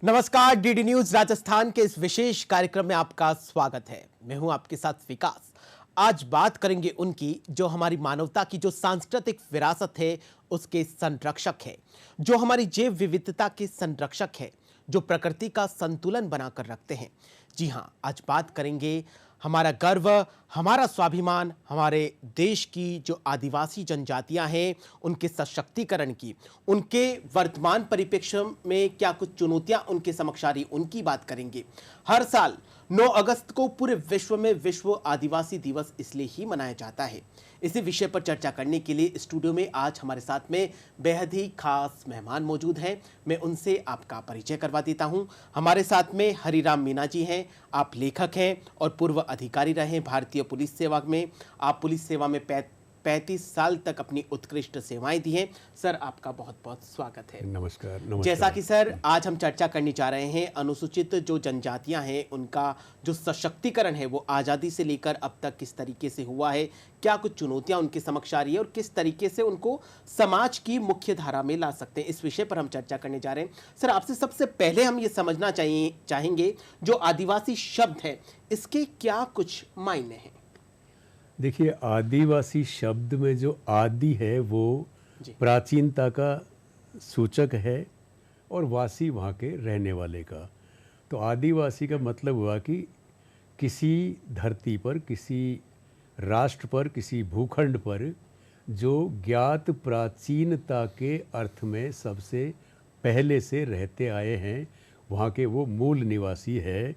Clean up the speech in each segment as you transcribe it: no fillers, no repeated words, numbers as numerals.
नमस्कार, DD news Rajasthan के इस विशेष कार्यक्रम में आपका स्वागत है। मैं हूं आपके साथ विकास। आज बात करेंगे उनकी जो हमारी मानवता की जो सांस्कृतिक विरासत है उसके संरक्षक है, जो हमारी जैव विविधता के संरक्षक है, जो प्रकृति का संतुलन बनाकर रखते हैं। जी हां, आज बात करेंगे हमारा गर्व, हमारा स्वाभिमान, हमारे देश की जो आदिवासी जनजातियां हैं उनके सशक्तिकरण की, उनके वर्तमान परिप्रेक्ष्य में क्या कुछ चुनौतियां उनके समक्ष आ रही, उनकी बात करेंगे। हर साल 9 अगस्त को पूरे विश्व में विश्व आदिवासी दिवस इसलिए ही मनाया जाता है। इसी विषय पर चर्चा करने के लिए स्टूडियो में आज हमारे साथ में बेहद ही खास मेहमान मौजूद हैं। मैं उनसे आपका परिचय करवा देता हूं। हमारे साथ में हरिराम मीना जी हैं। आप लेखक हैं और पूर्व अधिकारी रहे भारतीय पुलिस सेवा में। आप पुलिस सेवा में 35 साल तक अपनी उत्कृष्ट सेवाएं दी हैं। सर, आपका बहुत बहुत स्वागत है। नमस्कार। नमस्कार। जैसा कि सर आज हम चर्चा करने जा रहे हैं, अनुसूचित जो जनजातियां हैं उनका जो सशक्तिकरण है वो आज़ादी से लेकर अब तक किस तरीके से हुआ है, क्या कुछ चुनौतियां उनके समक्ष आ रही है और किस तरीके से उनको समाज की मुख्य धारा में ला सकते हैं, इस विषय पर हम चर्चा करने जा रहे हैं। सर, आपसे सबसे पहले हम ये समझना चाहेंगे जो आदिवासी शब्द है इसके क्या कुछ मायने हैं। देखिए, आदिवासी शब्द में जो आदि है वो प्राचीनता का सूचक है और वासी वहाँ के रहने वाले का। तो आदिवासी का मतलब हुआ कि किसी धरती पर, किसी राष्ट्र पर, किसी भूखंड पर जो ज्ञात प्राचीनता के अर्थ में सबसे पहले से रहते आए हैं, वहाँ के वो मूल निवासी है।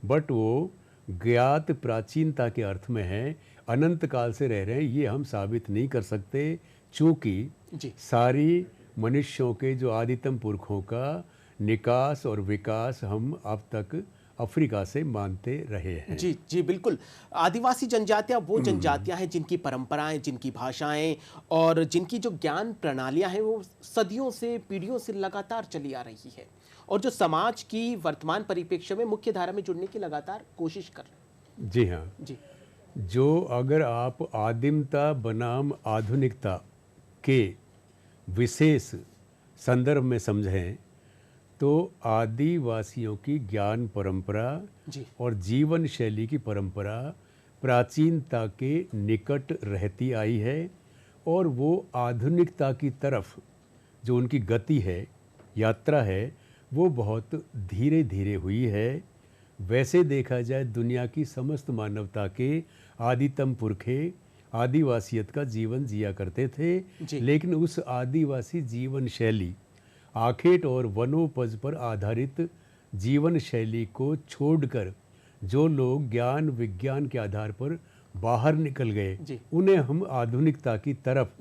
बट वो ज्ञात प्राचीनता के अर्थ में है, अनंत काल से रह रहे हैं, ये हम साबित नहीं कर सकते, चूँकि सारी मनुष्यों के जो आदितम पुरखों का निकास और विकास हम अब तक अफ्रीका से मानते रहे हैं। जी जी, बिल्कुल। आदिवासी जनजातियां वो जनजातियां हैं जिनकी परंपराएं, जिनकी भाषाएं और जिनकी जो ज्ञान प्रणालियां हैं वो सदियों से, पीढ़ियों से लगातार चली आ रही है और जो समाज की वर्तमान परिप्रेक्ष्य में मुख्य धारा में जुड़ने की लगातार कोशिश कर रहे हैं। जी हाँ जी। जो अगर आप आदिमता बनाम आधुनिकता के विशेष संदर्भ में समझें तो आदिवासियों की ज्ञान परंपरा और जीवन शैली की परंपरा प्राचीनता के निकट रहती आई है और वो आधुनिकता की तरफ जो उनकी गति है, यात्रा है, वो बहुत धीरे धीरे हुई है। वैसे देखा जाए दुनिया की समस्त मानवता के आदितम पुरखे आदिवासियत का जीवन जिया करते थे, लेकिन उस आदिवासी जीवन शैली, आखेट और वनोपज पर आधारित जीवन शैली को छोड़कर जो लोग ज्ञान विज्ञान के आधार पर बाहर निकल गए, उन्हें हम आधुनिकता की तरफ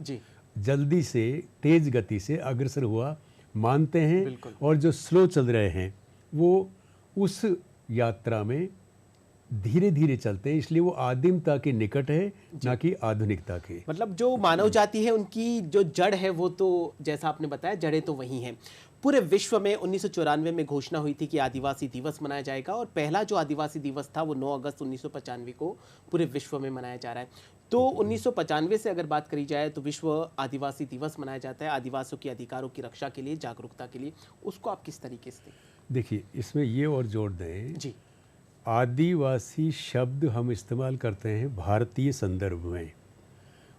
जल्दी से, तेज गति से अग्रसर हुआ मानते हैं। और जो स्लो चल रहे हैं वो उस यात्रा में धीरे धीरे चलते हैं, इसलिए वो आदिमता के निकट है, ना कि आधुनिकता के। मतलब जो मानव जाति है उनकी जो जड़ है वो तो जैसा आपने बताया, जड़ें तो वही हैं। पूरे विश्व में 1994 में घोषणा हुई थी कि आदिवासी दिवस मनाया जाएगा और पहला जो आदिवासी दिवस था वो 9 अगस्त 1995 को पूरे विश्व में मनाया जा रहा है। तो 1995 से अगर बात करी जाए तो विश्व आदिवासी दिवस मनाया जाता है आदिवासियों के अधिकारों की रक्षा के लिए, जागरूकता के लिए। उसको आप किस तरीके से देखिए, इसमें ये और जोड़ दें जी, आदिवासी शब्द हम इस्तेमाल करते हैं भारतीय संदर्भ में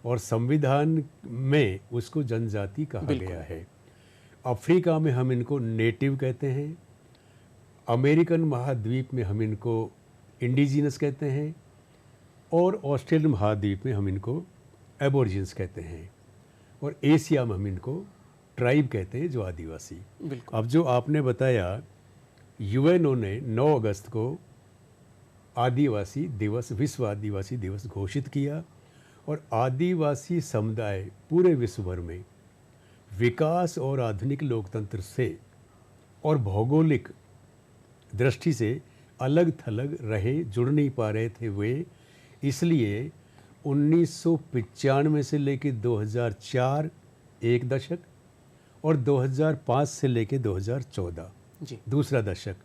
और संविधान में उसको जनजाति कहा गया है। अफ्रीका में हम इनको नेटिव कहते हैं, अमेरिकन महाद्वीप में हम इनको इंडिजिनस कहते हैं और ऑस्ट्रेलियन महाद्वीप में हम इनको एबोरिजिन्स कहते हैं और एशिया में हम इनको ट्राइब कहते हैं, जो आदिवासी। अब जो आपने बताया, यूएनओ ने 9 अगस्त को आदिवासी दिवस, विश्व आदिवासी दिवस घोषित किया और आदिवासी समुदाय पूरे विश्व भर में विकास और आधुनिक लोकतंत्र से और भौगोलिक दृष्टि से अलग थलग रहे, जुड़ नहीं पा रहे थे वे। इसलिए 1995 से लेकर 2004 एक दशक और 2005 से लेकर 2014 दूसरा दशक,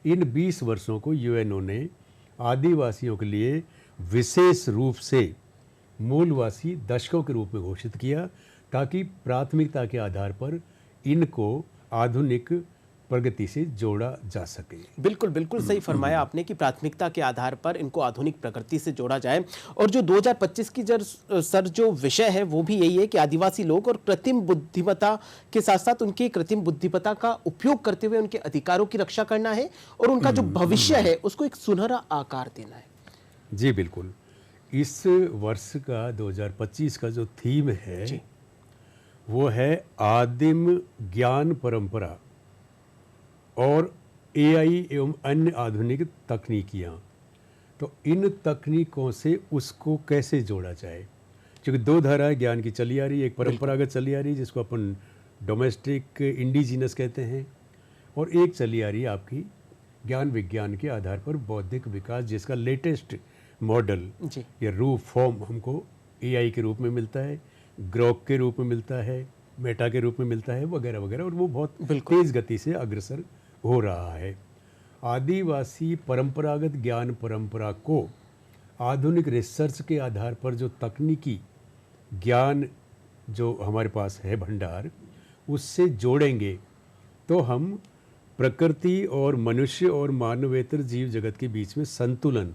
इन 20 वर्षों को यूएनओ ने आदिवासियों के लिए विशेष रूप से मूलवासी दशकों के रूप में घोषित किया, ताकि प्राथमिकता के आधार पर इनको आधुनिक प्रगति से जोड़ा जा सके। बिल्कुल बिल्कुल सही फरमाया आपने कि प्राथमिकता के आधार पर इनको आधुनिक प्रकृति से जोड़ा जाए। और जो 2025 की सर जो विषय है वो भी यही है कि आदिवासी लोग और कृत्रिम बुद्धिमत्ता के साथ साथ उनकी कृत्रिम बुद्धिमत्ता का उपयोग करते हुए उनके अधिकारों की रक्षा करना है और उनका जो भविष्य है उसको एक सुनहरा आकार देना है। जी बिल्कुल। इस वर्ष का 2025 का जो थीम है वो है आदिम ज्ञान परंपरा और एआई एवं अन्य आधुनिक तकनीकियाँ। तो इन तकनीकों से उसको कैसे जोड़ा जाए, क्योंकि दो धाराएं ज्ञान की चली आ रही है, एक परंपरागत चली आ रही है जिसको अपन डोमेस्टिक इंडिजिनस कहते हैं, और एक चली आ रही है आपकी ज्ञान विज्ञान के आधार पर बौद्धिक विकास, जिसका लेटेस्ट मॉडल या रूप फॉर्म हमको एआई के रूप में मिलता है, ग्रोक के रूप में मिलता है, मेटा के रूप में मिलता है, वगैरह वगैरह, और वो बहुत तेज़ गति से अग्रसर हो रहा है। आदिवासी परंपरागत ज्ञान परंपरा को आधुनिक रिसर्च के आधार पर जो तकनीकी ज्ञान जो हमारे पास है भंडार, उससे जोड़ेंगे तो हम प्रकृति और मनुष्य और मानवेतर जीव जगत के बीच में संतुलन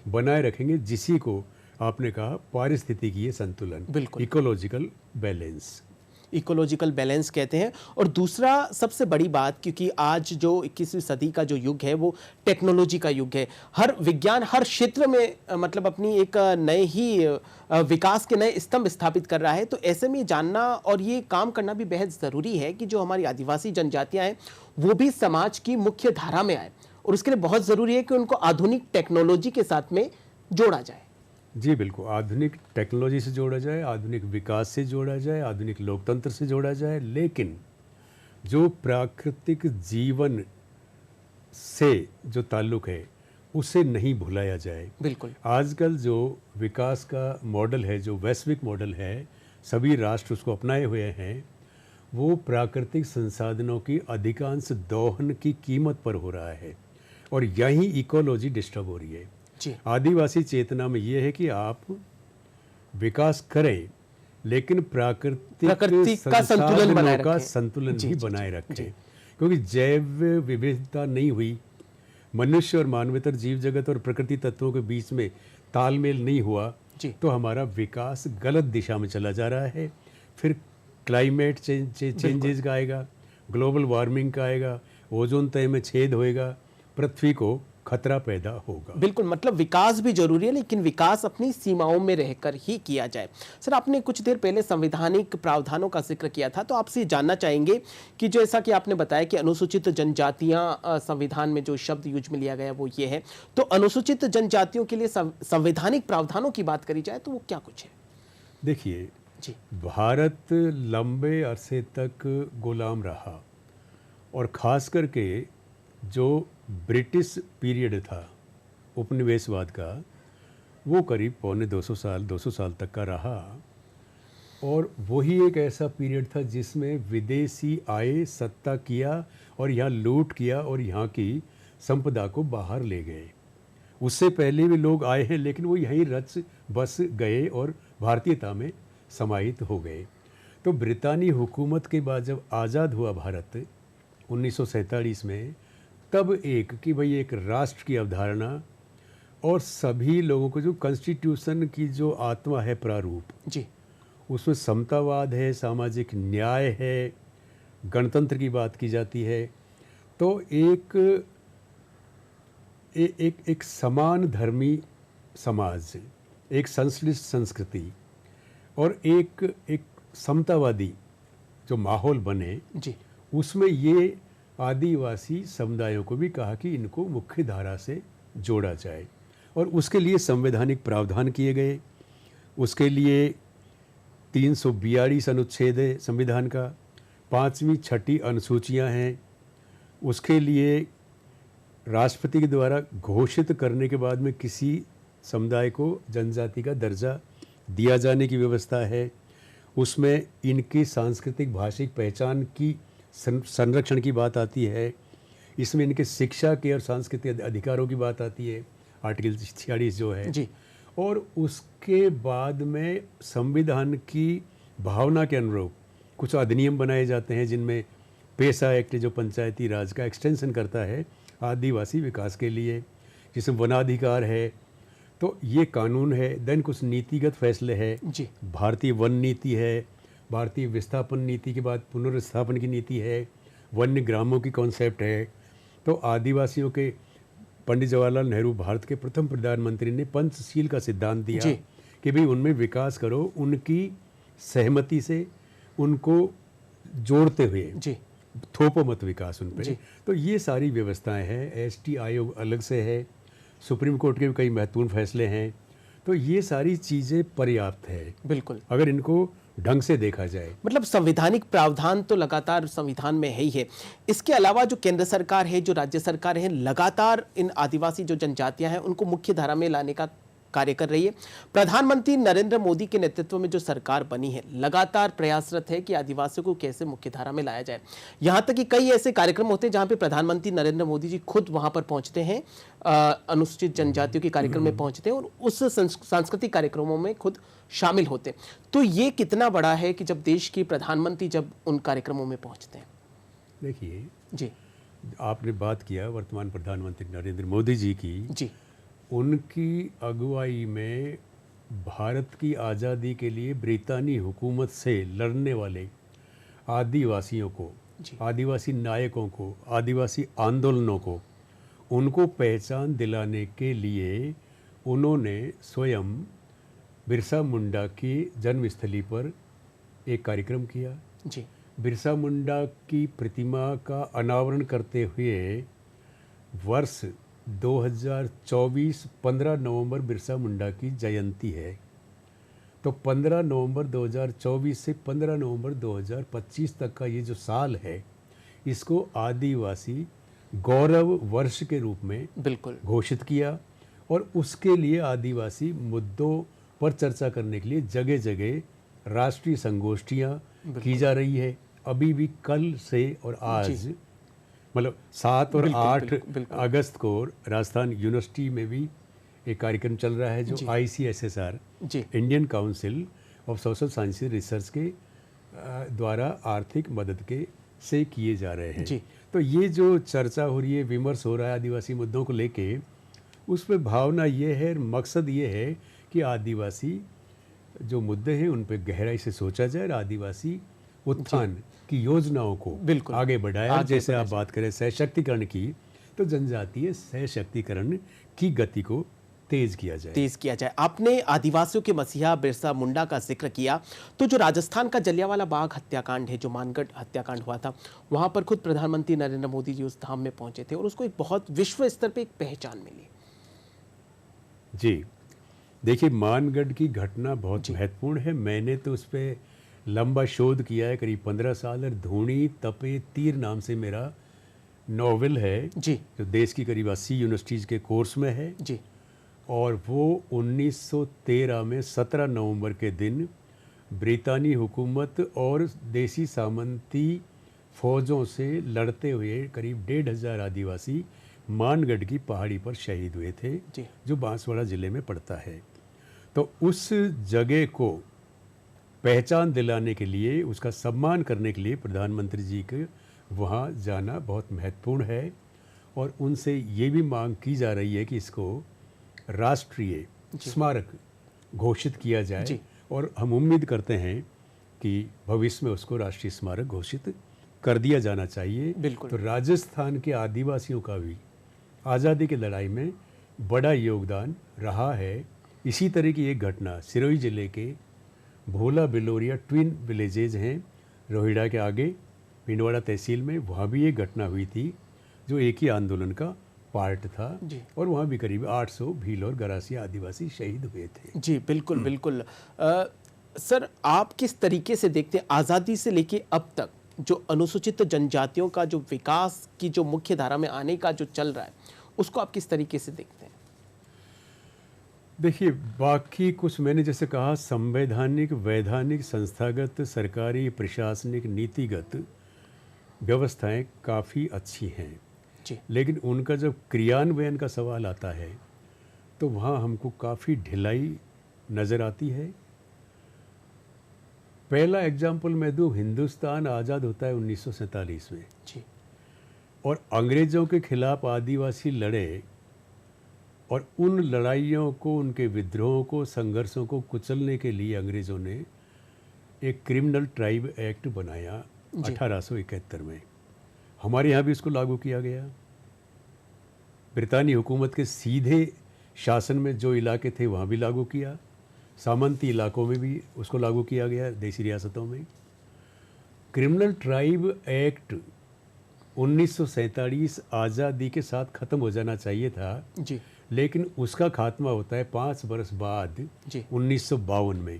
बनाए रखेंगे, जिसी को आपने कहा पारिस्थितिकीय संतुलन, इकोलॉजिकल बैलेंस। इकोलॉजिकल बैलेंस कहते हैं। और दूसरा सबसे बड़ी बात, क्योंकि आज जो 21वीं सदी का जो युग है वो टेक्नोलॉजी का युग है, हर विज्ञान हर क्षेत्र में मतलब अपनी एक नए ही विकास के नए स्तंभ स्थापित कर रहा है। तो ऐसे में जानना और ये काम करना भी बेहद ज़रूरी है कि जो हमारी आदिवासी जनजातियाँ हैं वो भी समाज की मुख्य धारा में आए, और उसके लिए बहुत ज़रूरी है कि उनको आधुनिक टेक्नोलॉजी के साथ में जोड़ा जाए। जी बिल्कुल, आधुनिक टेक्नोलॉजी से जोड़ा जाए, आधुनिक विकास से जोड़ा जाए, आधुनिक लोकतंत्र से जोड़ा जाए, लेकिन जो प्राकृतिक जीवन से जो ताल्लुक़ है उसे नहीं भुलाया जाए। बिल्कुल। आजकल जो विकास का मॉडल है, जो वैश्विक मॉडल है, सभी राष्ट्र उसको अपनाए हुए हैं, वो प्राकृतिक संसाधनों की अधिकांश दोहन की कीमत पर हो रहा है, और यही इकोलॉजी डिस्टर्ब हो रही है। आदिवासी चेतना में ये है कि आप विकास करें लेकिन प्राकृतिक संसाधनों का संतुलन भी बनाए रखें, क्योंकि जैव विविधता नहीं हुई, मनुष्य और मानवेतर जीव जगत और प्रकृति तत्वों के बीच में तालमेल नहीं हुआ, तो हमारा विकास गलत दिशा में चला जा रहा है। फिर क्लाइमेट चेंजेस का आएगा, ग्लोबल वार्मिंग का आएगा, ओजोन तह में छेद होएगा, पृथ्वी को खतरा पैदा होगा। बिल्कुल, मतलब विकास भी जरूरी है, लेकिन विकास अपनी सीमाओं में रहकर ही किया जाए। सर, आपने कुछ देर पहले संवैधानिक प्रावधानों का जिक्र किया था, तो आपसे जानना चाहेंगे कि जैसा कि आपने बताया कि अनुसूचित जनजातियां संविधान में जो शब्द यूज में लिया गया वो ये है, तो अनुसूचित जनजातियों के लिए संवैधानिक प्रावधानों की बात करी जाए तो वो क्या कुछ है? देखिए, भारत लंबे अरसे तक गुलाम रहा, और खास करके जो ब्रिटिश पीरियड था उपनिवेशवाद का, वो करीब पौने 200 साल तक का रहा, और वही एक ऐसा पीरियड था जिसमें विदेशी आए, सत्ता किया और यहाँ लूट किया और यहाँ की संपदा को बाहर ले गए। उससे पहले भी लोग आए हैं, लेकिन वो यहीं रच बस गए और भारतीयता में समाहित हो गए। तो ब्रितानी हुकूमत के बाद जब आज़ाद हुआ भारत 1947 में, तब एक कि भाई एक राष्ट्र की अवधारणा और सभी लोगों को जो कॉन्स्टिट्यूशन की जो आत्मा है, प्रारूप, उसमें समतावाद है, सामाजिक न्याय है, गणतंत्र की बात की जाती है। तो एक समान धर्मी समाज, एक संश्लिष्ट संस्कृति और एक समतावादी जो माहौल बने, उसमें ये आदिवासी समुदायों को भी कहा कि इनको मुख्य धारा से जोड़ा जाए, और उसके लिए संवैधानिक प्रावधान किए गए। उसके लिए 342 अनुच्छेद है संविधान का, 5वीं 6ठी अनुसूचियां हैं। उसके लिए राष्ट्रपति के द्वारा घोषित करने के बाद में किसी समुदाय को जनजाति का दर्जा दिया जाने की व्यवस्था है। उसमें इनकी सांस्कृतिक भाषिक पहचान की संरक्षण की बात आती है। इसमें इनके शिक्षा के और सांस्कृतिक अधिकारों की बात आती है, आर्टिकल 46 जो है। और उसके बाद में संविधान की भावना के अनुरूप कुछ अधिनियम बनाए जाते हैं, जिनमें पेसा एक्ट जो पंचायती राज का एक्सटेंशन करता है आदिवासी विकास के लिए, जिसमें वनाधिकार है, तो ये कानून है। देन कुछ नीतिगत फैसले हैं, जी भारतीय वन नीति है, भारतीय विस्थापन नीति के बाद पुनर्स्थापन की नीति है, वन्य ग्रामों की कॉन्सेप्ट है। तो आदिवासियों के पंडित जवाहरलाल नेहरू भारत के प्रथम प्रधानमंत्री ने पंचशील का सिद्धांत दिया जी। कि भाई उनमें विकास करो, उनकी सहमति से उनको जोड़ते हुए, जी थोपो मत विकास उन जी। पे। तो ये सारी व्यवस्थाएं हैं। एसटी आयोग अलग से है, सुप्रीम कोर्ट के भी कई महत्वपूर्ण फैसले हैं। तो ये सारी चीज़ें पर्याप्त है बिल्कुल। अगर इनको ढंग से देखा जाए। मतलब संवैधानिक प्रावधान तो लगातार संविधान में है ही है। इसके अलावा जो केंद्र सरकार है, जो राज्य सरकार है, लगातार इन आदिवासी जो जनजातियां हैं उनको मुख्य धारा में लाने का कार्य कर रही है। प्रधानमंत्री नरेंद्र मोदी के नेतृत्व में जो सरकार बनी है लगातार प्रयासरत है कि आदिवासियों को कैसे मुख्यधारा में लाया जाए। यहां तक कि कई ऐसे कार्यक्रम होते हैं जहां पे प्रधानमंत्री नरेंद्र मोदी जी खुद वहां पर पहुंचते हैं, अनुसूचित जनजातियों के कार्यक्रम में पहुंचते हैं और उस सांस्कृतिक कार्यक्रमों में खुद शामिल होते हैं। तो ये कितना बड़ा है कि जब देश के प्रधानमंत्री जब उन कार्यक्रमों में पहुंचते हैं। देखिए, जी आपने बात किया वर्तमान प्रधानमंत्री नरेंद्र मोदी जी की। जी उनकी अगुवाई में भारत की आज़ादी के लिए ब्रितानी हुकूमत से लड़ने वाले आदिवासियों को, जी आदिवासी नायकों को, आदिवासी आंदोलनों को, उनको पहचान दिलाने के लिए उन्होंने स्वयं बिरसा मुंडा की जन्मस्थली पर एक कार्यक्रम किया। जी बिरसा मुंडा की प्रतिमा का अनावरण करते हुए वर्ष 2024 15 नवंबर बिरसा मुंडा की जयंती है। तो 15 नवंबर 2024 से 15 नवंबर 2025 तक का ये जो साल है, इसको आदिवासी गौरव वर्ष के रूप में बिल्कुल घोषित किया। और उसके लिए आदिवासी मुद्दों पर चर्चा करने के लिए जगह जगह राष्ट्रीय संगोष्ठियाँ की जा रही है। अभी भी कल से और आज, मतलब 7 और बिल्कुल, 8 बिल्कुल। अगस्त को राजस्थान यूनिवर्सिटी में भी एक कार्यक्रम चल रहा है जो जी। ICSSR, जी Indian council of social sciences research के द्वारा आर्थिक मदद के से किए जा रहे हैं। जी। तो ये जो चर्चा हो रही है, विमर्श हो रहा है आदिवासी मुद्दों को लेके, उसमें भावना ये है, मकसद ये है कि आदिवासी जो मुद्दे हैं उन पर गहराई से सोचा जाए और आदिवासी उत्थान की योजनाओं को बिल्कुल आगे बढ़ाया। आगे जैसे बढ़ाया आप बात करें सशक्तिकरण की, तो जनजातीय सशक्तिकरण की गति को तेज किया जाए। आपने आदिवासियों के मसीहा बिरसा मुंडा का जिक्र किया, तो जो राजस्थान का जलियांवाला बाग हत्याकांड है, जो मानगढ़ हत्याकांड हुआ था, वहां पर खुद प्रधानमंत्री नरेंद्र मोदी जी उस धाम में पहुंचे थे और उसको एक बहुत विश्व स्तर पे एक पहचान मिली। जी, देखिए, मानगढ़ की घटना बहुत महत्वपूर्ण है। मैंने तो उस पर लंबा शोध किया है, करीब 15 साल। और धूणी तपे तीर नाम से मेरा नॉवेल है जी जो देश की करीब 80 यूनिवर्सिटीज़ के कोर्स में है। जी और वो 1913 में 17 नवंबर के दिन ब्रितानी हुकूमत और देसी सामंती फौजों से लड़ते हुए करीब 1,500 आदिवासी मानगढ़ की पहाड़ी पर शहीद हुए थे, जी जो बांसवाड़ा ज़िले में पड़ता है। तो उस जगह को पहचान दिलाने के लिए, उसका सम्मान करने के लिए प्रधानमंत्री जी के वहाँ जाना बहुत महत्वपूर्ण है। और उनसे ये भी मांग की जा रही है कि इसको राष्ट्रीय स्मारक घोषित किया जाए। और हम उम्मीद करते हैं कि भविष्य में उसको राष्ट्रीय स्मारक घोषित कर दिया जाना चाहिए। बिल्कुल। तो राजस्थान के आदिवासियों का भी आज़ादी की लड़ाई में बड़ा योगदान रहा है। इसी तरह की एक घटना सिरोही जिले के भोला बिलोरिया ट्विन विलेजेज हैं, रोहिड़ा के आगे पिंडवाड़ा तहसील में, वहाँ भी एक घटना हुई थी जो एक ही आंदोलन का पार्ट था। और वहाँ भी करीब 800 भील और गरासिया आदिवासी शहीद हुए थे। जी बिल्कुल बिल्कुल। सर, आप किस तरीके से देखते हैं आज़ादी से लेके अब तक जो अनुसूचित जनजातियों का जो विकास की जो मुख्य धारा में आने का जो चल रहा है, उसको आप किस तरीके से देखते हैं? देखिए, बाकी कुछ मैंने जैसे कहा, संवैधानिक, वैधानिक, संस्थागत, सरकारी, प्रशासनिक, नीतिगत व्यवस्थाएं काफ़ी अच्छी हैं। जी लेकिन उनका जब क्रियान्वयन का सवाल आता है तो वहाँ हमको काफ़ी ढिलाई नज़र आती है। पहला एग्जाम्पल मैं दूं, हिंदुस्तान आज़ाद होता है 1947 में, जी और अंग्रेज़ों के खिलाफ आदिवासी लड़े, और उन लड़ाइयों को, उनके विद्रोहों को, संघर्षों को कुचलने के लिए अंग्रेज़ों ने एक क्रिमिनल ट्राइब एक्ट बनाया जी। 1871 में। हमारे यहाँ भी इसको लागू किया गया। ब्रितानी हुकूमत के सीधे शासन में जो इलाके थे वहाँ भी लागू किया, सामंती इलाकों में भी उसको लागू किया गया, देसी रियासतों में। क्रिमिनल ट्राइब एक्ट 1947 आज़ादी के साथ ख़त्म हो जाना चाहिए था, जी लेकिन उसका खात्मा होता है 5 वर्ष बाद जी 1952 में।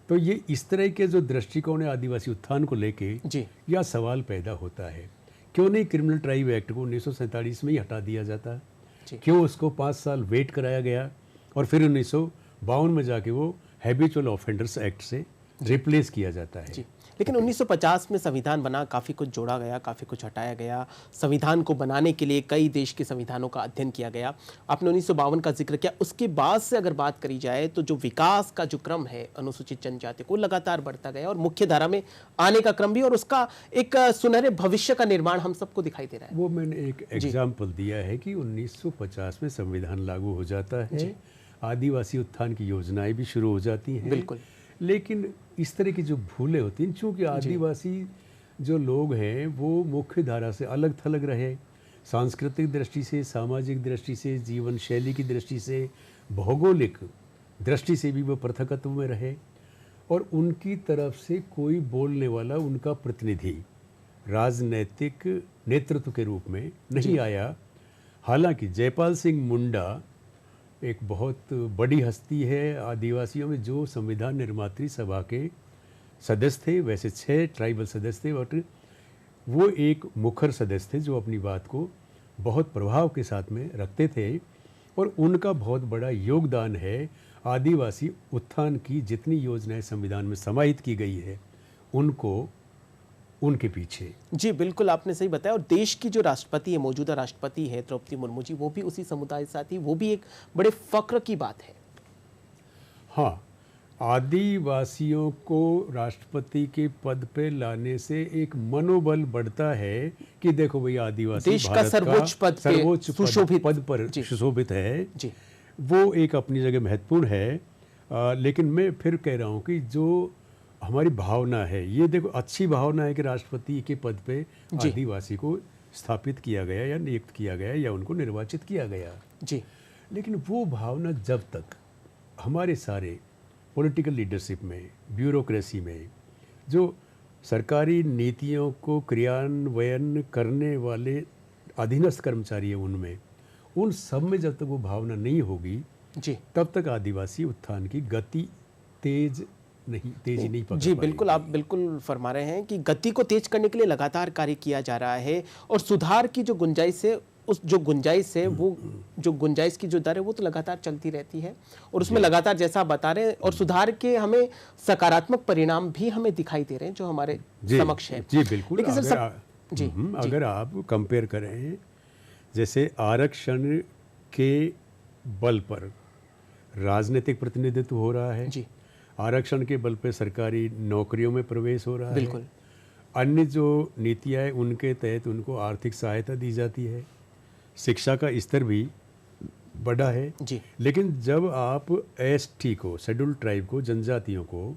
तो ये इस तरह के जो दृष्टिकोण है आदिवासी उत्थान को लेके, जी यह सवाल पैदा होता है, क्यों नहीं क्रिमिनल ट्राइब एक्ट को 1947 में ही हटा दिया जाता? जी। क्यों उसको 5 साल वेट कराया गया और फिर 1952 में जाके वो हैबिचुअल ऑफेंडर्स एक्ट से रिप्लेस किया जाता है? जी। लेकिन 1950 में संविधान बना, काफ़ी कुछ जोड़ा गया, काफ़ी कुछ हटाया गया। संविधान को बनाने के लिए कई देश के संविधानों का अध्ययन किया गया। आपने 1952 का जिक्र किया। उसके बाद से अगर बात करी जाए तो जो विकास का जो क्रम है अनुसूचित जनजाति को, लगातार बढ़ता गया और मुख्य धारा में आने का क्रम भी, और उसका एक सुनहरे भविष्य का निर्माण हम सबको दिखाई दे रहा है। वो मैंने एक एग्जाम्पल दिया है कि 1950 में संविधान लागू हो जाता है, आदिवासी उत्थान की योजनाएं भी शुरू हो जाती हैं। बिल्कुल। लेकिन इस तरह की जो भूलें होती हैं, चूँकि आदिवासी जो लोग हैं वो मुख्य धारा से अलग थलग रहे, सांस्कृतिक दृष्टि से, सामाजिक दृष्टि से, जीवन शैली की दृष्टि से, भौगोलिक दृष्टि से भी वो पृथकत्व में रहे, और उनकी तरफ से कोई बोलने वाला, उनका प्रतिनिधि राजनैतिक नेतृत्व के रूप में नहीं आया। हालांकि जयपाल सिंह मुंडा एक बहुत बड़ी हस्ती है आदिवासियों में, जो संविधान निर्मात्री सभा के सदस्य थे। वैसे 6 ट्राइबल सदस्य थे, बट वो एक मुखर सदस्य थे जो अपनी बात को बहुत प्रभाव के साथ में रखते थे, और उनका बहुत बड़ा योगदान है आदिवासी उत्थान की जितनी योजनाएं संविधान में समाहित की गई है उनको, उनके पीछे। जी बिल्कुल, आपने सही बताया। और देश की जो राष्ट्रपति है, मौजूदा राष्ट्रपति है द्रौपदी मुर्मू जी, वो भी उसी समुदाय से आती, वो भी एक बड़े फक्र की बात है। हाँ, आदिवासियों को राष्ट्रपति के पद पे लाने से एक मनोबल बढ़ता है कि देखो भाई, आदिवासी देश का भारत सर्वोच्च पद पे सर्वोच्च सुशोभित पद पर जी। सुशोभित है। जी वो एक अपनी जगह महत्वपूर्ण है। लेकिन मैं फिर कह रहा हूँ कि जो हमारी भावना है, ये देखो अच्छी भावना है कि राष्ट्रपति के पद पे आदिवासी को स्थापित किया गया या नियुक्त किया गया या उनको निर्वाचित किया गया जी। लेकिन वो भावना जब तक हमारे सारे पॉलिटिकल लीडरशिप में, ब्यूरोक्रेसी में, जो सरकारी नीतियों को क्रियान्वयन करने वाले अधीनस्थ कर्मचारी हैं उनमें, उन सब में जब तक वो भावना नहीं होगी जी तब तक आदिवासी उत्थान की गति तेजी नहीं पकड़ जी पाएगी। बिल्कुल, आप बिल्कुल फरमा रहे हैं कि गति को तेज करने के लिए लगातार कार्य किया जा रहा है, और सुधार की जो गुंजाइश है, उस जो गुंजाइश है, वो जो गुंजाइश की जो दर है वो तो लगातार चलती रहती है, और उसमें लगातार जैसा आप बता रहे हैं, और सुधार के हमें सकारात्मक परिणाम भी हमें दिखाई दे रहे हैं जो हमारे समक्ष है। जी बिल्कुल। लेकिन सर अगर आप कंपेयर करें, जैसे आरक्षण के बल पर राजनीतिक प्रतिनिधित्व हो रहा है जी, आरक्षण के बल पे सरकारी नौकरियों में प्रवेश हो रहा बिल्कुल। है, अन्य जो नीतियाँ हैं उनके तहत उनको आर्थिक सहायता दी जाती है, शिक्षा का स्तर भी बढ़ा है जी लेकिन जब आप एसटी को, शेड्यूल ट्राइब को, जनजातियों को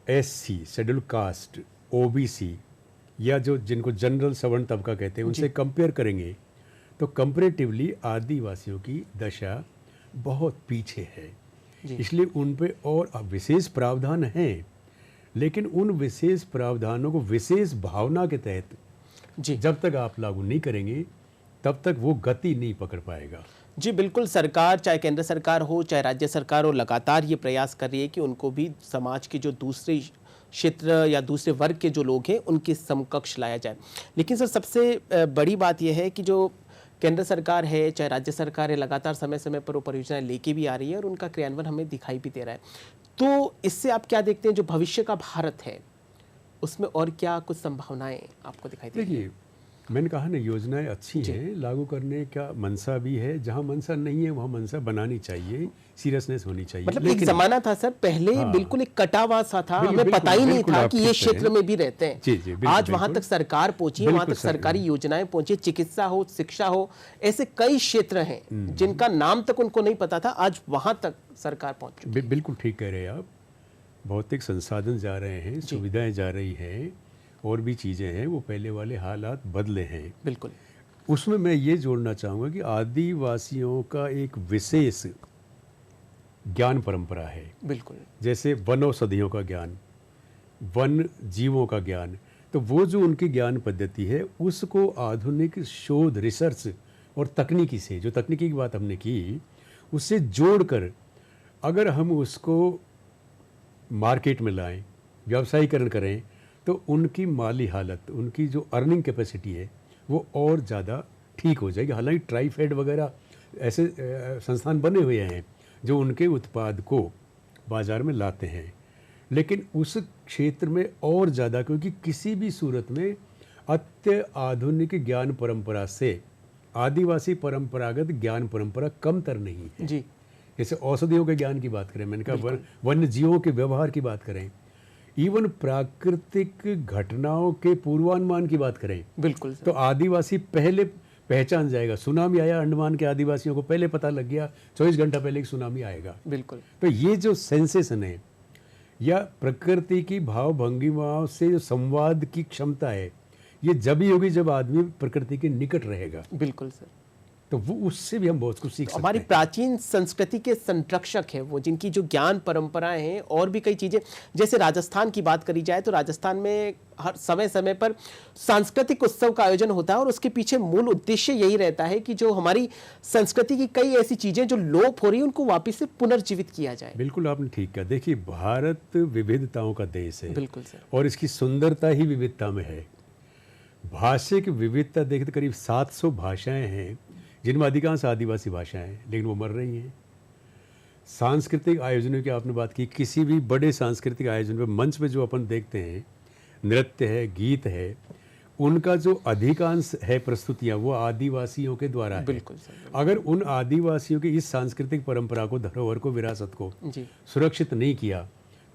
एससी, शेड्यूल कास्ट, ओबीसी या जो जिनको जनरल सवर्ण तबका कहते हैं उनसे कंपेयर करेंगे तो कंपैरेटिवली आदिवासियों की दशा बहुत पीछे है। इसलिए उन पे और विशेष प्रावधान हैं, लेकिन उन विशेष प्रावधानों को विशेष भावना के तहत जब तक आप लागू नहीं करेंगे तब तक वो गति नहीं पकड़ पाएगा। जी बिल्कुल, सरकार चाहे केंद्र सरकार हो चाहे राज्य सरकार हो, लगातार ये प्रयास कर रही है कि उनको भी समाज के जो दूसरे क्षेत्र या दूसरे वर्ग के जो लोग हैं उनके समकक्ष लाया जाए। लेकिन सर, सबसे बड़ी बात यह है कि जो केंद्र सरकार है चाहे राज्य सरकार है, लगातार समय समय पर वो परियोजनाएं लेके भी आ रही है और उनका क्रियान्वयन हमें दिखाई भी दे रहा है। तो इससे आप क्या देखते हैं, जो भविष्य का भारत है उसमें और क्या कुछ संभावनाएं आपको दिखाई दे रही हैं? देखिए, मैंने कहा ना, योजनाएं अच्छी हैं, लागू करने का मनसा भी है, जहाँ मनसा नहीं है वहाँ मनसा बनानी चाहिए, सीरियसनेस होनी चाहिए। मतलब एक जमाना था सर, पहले हाँ, बिल्कुल एक कटा हुआ सा था, हमें बिल्कुल, पता ही नहीं बिल्कुल था आप कि ये ठीक क्षेत्र कहें। में भी रहते हैं। जी, जी, बिल्कुल, आज वहां बिल्कुल। तक सरकार पहुंची है, वहां बिल्कुल तक सरकारी योजनाएं पहुंची, चिकित्सा हो, शिक्षा हो, ऐसे कई क्षेत्र हैं जिनका नाम तक उनको नहीं पता था, आज वहां तक सरकार पहुंच चुकी है। बिल्कुल ठीक कह रहे हैं आप। भौतिक संसाधन जा रहे हैं, सुविधाएं जा रही हैं, और भी चीज़ें हैं, वो पहले वाले हालात बदले हैं। बिल्कुल उसमें मैं ये जोड़ना चाहूँगा कि आदिवासियों का एक विशेष ज्ञान परंपरा है। बिल्कुल जैसे वनौषधियों का ज्ञान, वन जीवों का ज्ञान, तो वो जो उनकी ज्ञान पद्धति है उसको आधुनिक शोध, रिसर्च और तकनीकी से, जो तकनीकी की बात हमने की, उससे जोड़कर अगर हम उसको मार्केट में लाएं, व्यवसायीकरण करें, तो उनकी माली हालत, उनकी जो अर्निंग कैपेसिटी है वो और ज़्यादा ठीक हो जाएगी। हालांकि ट्राइफेड वगैरह ऐसे संस्थान बने हुए हैं जो उनके उत्पाद को बाज़ार में लाते हैं, लेकिन उस क्षेत्र में और ज़्यादा, क्योंकि किसी भी सूरत में अत्याधुनिक ज्ञान परंपरा से आदिवासी परंपरागत ज्ञान परंपरा कमतर नहीं है। जी, जैसे औषधियों के ज्ञान की बात करें, मैंने कहा वन्य जीवों के व्यवहार की बात करें, इवन प्राकृतिक घटनाओं के पूर्वानुमान की बात करें, बिल्कुल सर। तो आदिवासी पहले पहचान जाएगा। सुनामी आया अंडमान के आदिवासियों को पहले पता लग गया 24 घंटा पहले कि सुनामी आएगा। बिल्कुल तो ये जो सेंसेशन है या प्रकृति की भाव भंगिमाओं से जो संवाद की क्षमता है, ये जब ही होगी जब आदमी प्रकृति के निकट रहेगा, बिल्कुल सर। तो वो उससे भी हम बहुत कुछ सीख सकते हमारी हैं। प्राचीन संस्कृति के संरक्षक है वो, जिनकी जो ज्ञान परंपराएं हैं और भी कई चीजें, जैसे राजस्थान की बात करी जाए तो राजस्थान में हर समय समय पर सांस्कृतिक उत्सव का आयोजन होता है और उसके पीछे मूल उद्देश्य यही रहता है कि जो हमारी संस्कृति की कई ऐसी चीजें जो लोप हो रही है उनको वापस से पुनर्जीवित किया जाए। बिल्कुल आपने ठीक कहा। देखिए, भारत विविधताओं का देश है। बिल्कुल सर। और इसकी सुंदरता ही विविधता में है। भाषिक विविधता देखें तो करीब 700 भाषाएं हैं, जिनमें अधिकांश आदिवासी भाषाएं हैं, लेकिन वो मर रही हैं। सांस्कृतिक आयोजनों की आपने बात की, किसी भी बड़े सांस्कृतिक आयोजन पर मंच पे जो अपन देखते हैं, नृत्य है, गीत है, उनका जो अधिकांश है प्रस्तुतियां, वो आदिवासियों के द्वारा है। बिल्कुल सर। अगर उन आदिवासियों की इस सांस्कृतिक परंपरा को, धरोहर को, विरासत को जी, सुरक्षित नहीं किया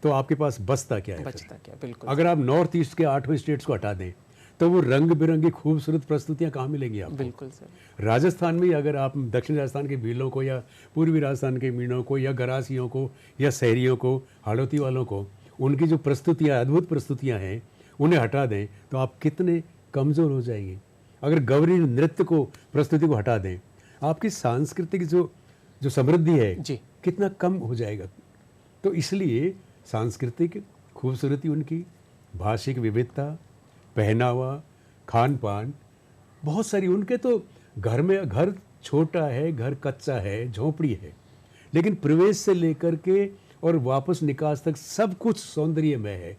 तो आपके पास बचता क्या है फिर? बचता क्या? बिल्कुल। अगर आप नॉर्थ ईस्ट के 8 स्टेट्स को हटा दें तो वो रंग बिरंगी खूबसूरत प्रस्तुतियां कहाँ मिलेंगी आपको? बिल्कुल सर। राजस्थान में अगर आप दक्षिण राजस्थान के भीलों को या पूर्वी राजस्थान के मीणों को या गरासियों को या शहरियों को, हाड़ौती वालों को, उनकी जो प्रस्तुतियां, अद्भुत प्रस्तुतियां हैं, उन्हें हटा दें तो आप कितने कमज़ोर हो जाएंगे। अगर गौरी नृत्य को, प्रस्तुति को हटा दें, आपकी सांस्कृतिक जो समृद्धि है जी, कितना कम हो जाएगा। तो इसलिए सांस्कृतिक खूबसूरती उनकी, भाषिक विविधता, पहनावा, खान पान, बहुत सारी उनके तो घर में, घर छोटा है, घर कच्चा है, झोपड़ी है, लेकिन प्रवेश से लेकर के और वापस निकास तक सब कुछ सौंदर्यमय है।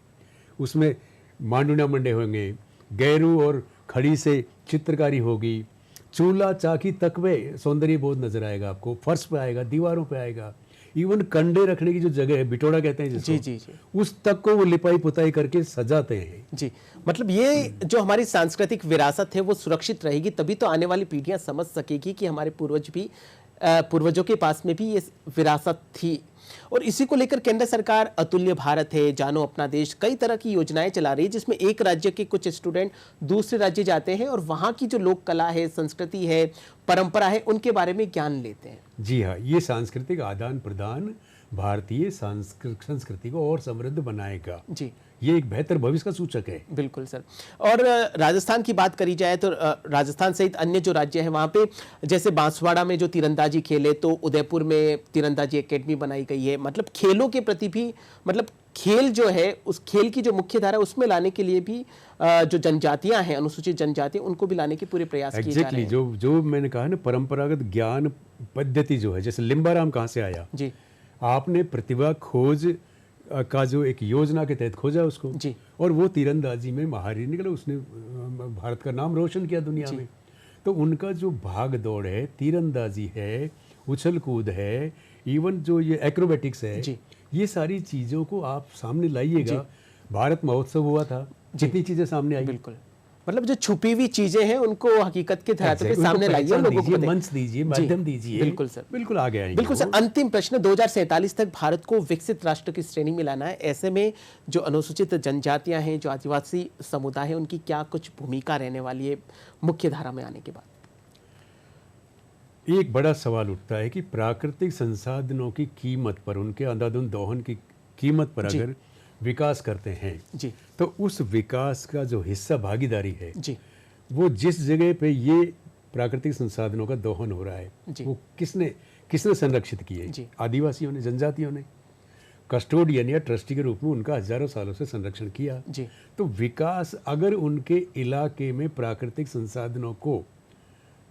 उसमें मांडुना मंडे होंगे, गैरू और खड़ी से चित्रकारी होगी, चूल्हा चाकी तक में सौंदर्य बहुत नजर आएगा आपको, फर्श पे आएगा, दीवारों पे आएगा, इवन कंडे रखने की जो जगह है, बिटोड़ा कहते हैं जिसको, जी जी जी, उस तक को वो लिपाई पुताई करके सजाते हैं। जी। मतलब ये जो हमारी सांस्कृतिक विरासत है वो सुरक्षित रहेगी, तभी तो आने वाली पीढ़ियां समझ सकेगी कि हमारे पूर्वज भी, पूर्वजों के पास में भी ये विरासत थी। और इसी को लेकर केंद्र सरकार अतुल्य भारत है, जानो अपना देश, कई तरह की योजनाएं चला रही है, जिसमें एक राज्य के कुछ स्टूडेंट दूसरे राज्य जाते हैं और वहाँ की जो लोक कला है, संस्कृति है, परंपरा है, उनके बारे में ज्ञान लेते हैं। जी हाँ, ये सांस्कृतिक आदान प्रदान भारतीय संस्कृति को और समृद्ध बनाएगा। जी, ये एक बेहतर भविष्य का सूचक है। बिल्कुल सर। और राजस्थान की बात करी जाए तो राजस्थान सहित अन्य जो राज्य है वहाँ पे, जैसे बांसवाड़ा में जो तीरंदाजी खेल है, तो उदयपुर में तीरंदाजी एकेडमी बनाई गई है। मतलब खेलों के प्रति भी, मतलब खेल जो है, उस खेल की जो मुख्य धारा उसमें लाने के लिए भी जो जनजातियां हैं, अनुसूचित जनजाति, उनको भी लाने के पूरे प्रयास किए जा रहे हैं। जो मैंने कहा ना, परंपरागत ज्ञान पद्धति जो है, जैसे लिम्बाराम कहाँ से आया? जी, आपने प्रतिभा खोज का जो एक योजना के तहत खोजा उसको जी, और वो तीरंदाजी में माहिर निकला, उसने भारत का नाम रोशन किया दुनिया में। तो उनका जो भाग दौड़ है, तीरंदाजी है, उछल कूद है, इवन जो ये एक्रोबेटिक्स है, ये सारी चीज़ों को आप सामने लाइएगा। भारत महोत्सव हुआ था, जितनी चीज़ें सामने आई। बिल्कुल। मतलब जो छुपी हुई चीजें हैं उनको हकीकत के धरातल पे उनको सामने लाइए, पहचान लोगों को दीजिए, बताइए। मंच दीजिए, जी, माध्यम दीजिए। बिल्कुल सर, बिल्कुल आगे आएंगे बिल्कुल सर। वो। अंतिम प्रश्न, 2047 तक भारत को विकसित राष्ट्र की श्रेणी में लाना है, ऐसे में जो अनुसूचित जनजातियां हैं, जो आदिवासी समुदाय है, उनकी क्या कुछ भूमिका रहने वाली है मुख्य धारा में आने के बाद? एक बड़ा सवाल उठता है कि प्राकृतिक संसाधनों की कीमत पर, उनके अंधाधुंध दोहन की कीमत पर जी। अगर विकास करते हैं जी तो उस विकास का जो हिस्सा भागीदारी है, जी वो जिस जगह पे ये प्राकृतिक संसाधनों का दोहन हो रहा है, जी। वो किसने किसने संरक्षित किए? जी। आदिवासियों ने, जनजातियों ने कस्टोडियन या ट्रस्टी के रूप में उनका हजारों सालों से संरक्षण किया। जी तो विकास अगर उनके इलाके में प्राकृतिक संसाधनों को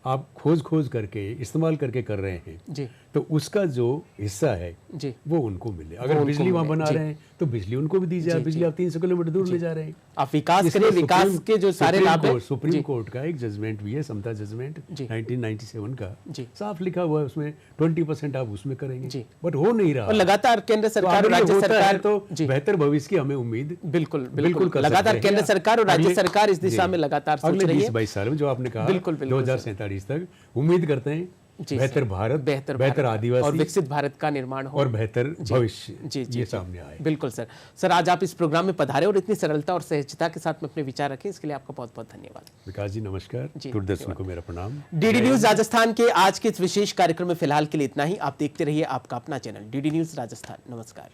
आप खोज करके इस्तेमाल करके कर रहे हैं, जी तो उसका जो हिस्सा है जी वो उनको मिले। अगर उनको बिजली वहाँ मिले, बना जी। रहे हैं तो बिजली उनको भी दी जाए। जी, बिजली जी। आप 300 किलोमीटर दूर ले जा रहे हैं। आप विकास इसमें करें, विकास सुप्रीम- के जो सारे सुप्रीम लाभ हैं। कोर्ट- सुप्रीम जी कोर्ट का एक जजमेंट भी है, समता जजमेंट जी। 1997 का, जी। साफ लिखा हुआ है उसमें 20% आप उसमें करेंगे, जी। बट हो नहीं रहा। और लगातार केंद्र तो सरकार और अगर ये राज्य होता है सरकार तो जी बेहतर भविष्य की हमें उम्मीद बिल्कुल बिल्कुल कर लगातार सकते हैं। केंद्र सरकार और राज्य अगले- सरकार इस दिशा जी। में लगातार सोच अगले रही है। 20-22 साल में जो आपने कहा, बिल्कुल, बिल्कुल, 2047 तक उम्मीद करते हैं जी बेहतर सर। भारत, बेहतर बेहतर भारत और आदिवासी विकसित भारत का निर्माण हो और बेहतर भविष्य जी जी ये जी। सामने आए। बिल्कुल सर। सर, आज आप इस प्रोग्राम में पधारे और इतनी सरलता और सहजता के साथ में अपने विचार रखें, इसके लिए आपका बहुत बहुत धन्यवाद। विकास जी नमस्कार, जी, दूरदर्शन को मेरा प्रणाम। डीडी न्यूज राजस्थान के आज के इस विशेष कार्यक्रम में फिलहाल के लिए इतना ही। आप देखते रहिए आपका अपना चैनल डीडी न्यूज राजस्थान। नमस्कार।